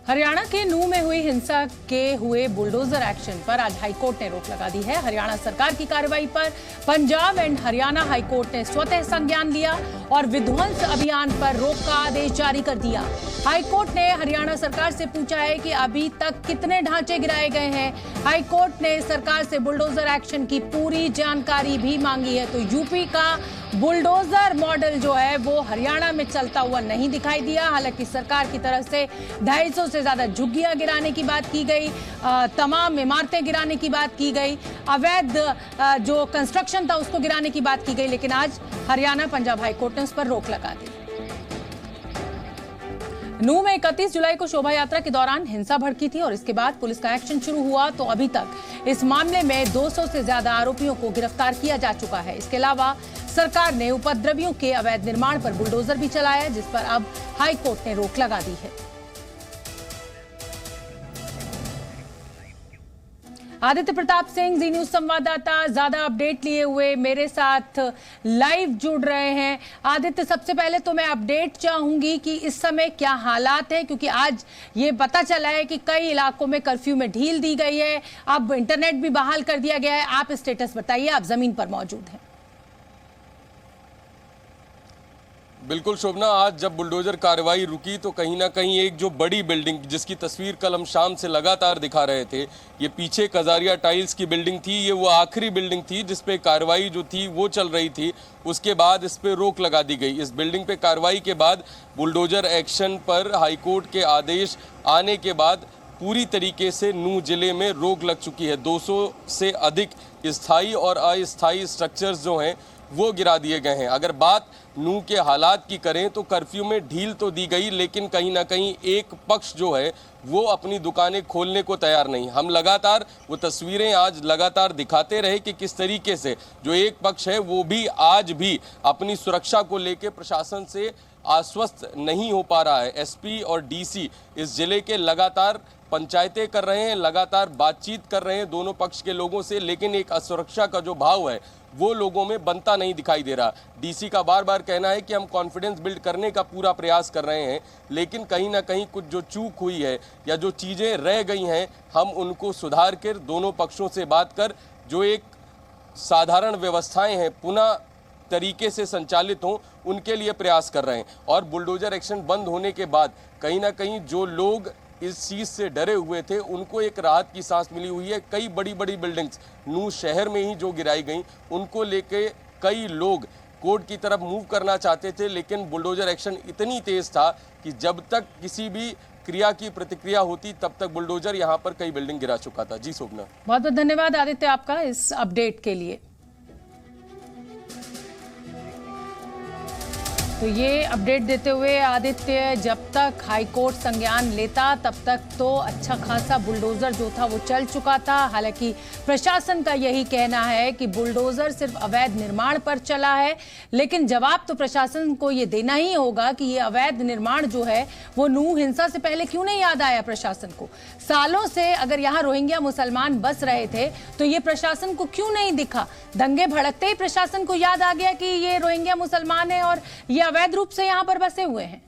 हरियाणा के नूंह में हुई हिंसा के हुए बुलडोजर एक्शन पर आज हाईकोर्ट ने रोक लगा दी है। हरियाणा सरकार की कार्रवाई पर पंजाब एंड हरियाणा हाईकोर्ट ने स्वतः संज्ञान लिया और विध्वंस अभियान पर रोक का आदेश जारी कर दिया। हाईकोर्ट ने हरियाणा सरकार से पूछा है कि अभी तक कितने ढांचे गिराए गए हैं। हाईकोर्ट ने सरकार से बुलडोजर एक्शन की पूरी जानकारी भी मांगी है। तो यूपी का बुलडोजर मॉडल जो है वो हरियाणा में चलता हुआ नहीं दिखाई दिया। हालांकि सरकार की तरफ से 250 से ज्यादा झुग्गियां गिराने की बात की गई, तमाम इमारतें गिराने की बात की गई, अवैध जो कंस्ट्रक्शन था उसको गिराने की बात की गई, लेकिन आज हरियाणा पंजाब हाईकोर्ट ने उस पर रोक लगा दी। नूंह में 31 जुलाई को शोभा यात्रा के दौरान हिंसा भड़की थी और इसके बाद पुलिस का एक्शन शुरू हुआ। तो अभी तक इस मामले में 200 से ज्यादा आरोपियों को गिरफ्तार किया जा चुका है। इसके अलावा सरकार ने उपद्रवियों के अवैध निर्माण पर बुलडोजर भी चलाया, जिस पर अब हाईकोर्ट ने रोक लगा दी है। आदित्य प्रताप सिंह, जी न्यूज संवाददाता, ज्यादा अपडेट लिए हुए मेरे साथ लाइव जुड़ रहे हैं। आदित्य, सबसे पहले तो मैं अपडेट चाहूंगी कि इस समय क्या हालात है, क्योंकि आज ये पता चला है कि कई इलाकों में कर्फ्यू में ढील दी गई है, अब इंटरनेट भी बहाल कर दिया गया है। आप स्टेटस बताइए, आप जमीन पर मौजूद हैं। बिल्कुल शोभना, आज जब बुलडोजर कार्रवाई रुकी तो कहीं ना कहीं एक जो बड़ी बिल्डिंग जिसकी तस्वीर कल हम शाम से लगातार दिखा रहे थे, ये पीछे कजारिया टाइल्स की बिल्डिंग थी। ये वो आखिरी बिल्डिंग थी जिस पे कार्रवाई जो थी वो चल रही थी। उसके बाद इस पे रोक लगा दी गई। इस बिल्डिंग पे कार्रवाई के बाद बुलडोजर एक्शन पर हाईकोर्ट के आदेश आने के बाद पूरी तरीके से नूंह जिले में रोक लग चुकी है। 200 से अधिक स्थायी और अस्थायी स्ट्रक्चर्स जो हैं वो गिरा दिए गए हैं। अगर बात नूंह के हालात की करें तो कर्फ्यू में ढील तो दी गई, लेकिन कहीं ना कहीं एक पक्ष जो है वो अपनी दुकानें खोलने को तैयार नहीं। हम लगातार वो तस्वीरें आज लगातार दिखाते रहे कि किस तरीके से जो एक पक्ष है वो भी आज भी अपनी सुरक्षा को लेकर प्रशासन से आश्वस्त नहीं हो पा रहा है। एसपी और डीसी इस जिले के लगातार पंचायतें कर रहे हैं, लगातार बातचीत कर रहे हैं दोनों पक्ष के लोगों से, लेकिन एक असुरक्षा का जो भाव है वो लोगों में बनता नहीं दिखाई दे रहा। डीसी का बार बार कहना है कि हम कॉन्फिडेंस बिल्ड करने का पूरा प्रयास कर रहे हैं, लेकिन कहीं ना कहीं कुछ जो चूक हुई है या जो चीज़ें रह गई हैं हम उनको सुधार कर दोनों पक्षों से बात कर जो एक साधारण व्यवस्थाएं हैं पुनः तरीके से संचालित हों उनके लिए प्रयास कर रहे हैं। और बुलडोजर एक्शन बंद होने के बाद कहीं ना कहीं जो लोग इस चीज़ से डरे हुए थे उनको एक राहत की सांस मिली हुई है। कई बड़ी बड़ी बिल्डिंग्स नूंह शहर में ही जो गिराई गई उनको लेके कई लोग कोर्ट की तरफ मूव करना चाहते थे, लेकिन बुलडोजर एक्शन इतनी तेज था कि जब तक किसी भी क्रिया की प्रतिक्रिया होती तब तक बुलडोजर यहाँ पर कई बिल्डिंग गिरा चुका था। जी शोभना, बहुत बहुत धन्यवाद आदित्य आपका इस अपडेट के लिए। तो ये अपडेट देते हुए आदित्य, जब तक हाईकोर्ट संज्ञान लेता तब तक तो अच्छा खासा बुलडोजर जो था वो चल चुका था। हालांकि प्रशासन का यही कहना है कि बुलडोजर सिर्फ अवैध निर्माण पर चला है, लेकिन जवाब तो प्रशासन को ये देना ही होगा कि ये अवैध निर्माण जो है वो नूंह हिंसा से पहले क्यों नहीं याद आया प्रशासन को। सालों से अगर यहाँ रोहिंग्या मुसलमान बस रहे थे तो ये प्रशासन को क्यों नहीं दिखा। दंगे भड़कते ही प्रशासन को याद आ गया कि ये रोहिंग्या मुसलमान है और ये अवैध रूप से यहाँ पर बसे हुए हैं।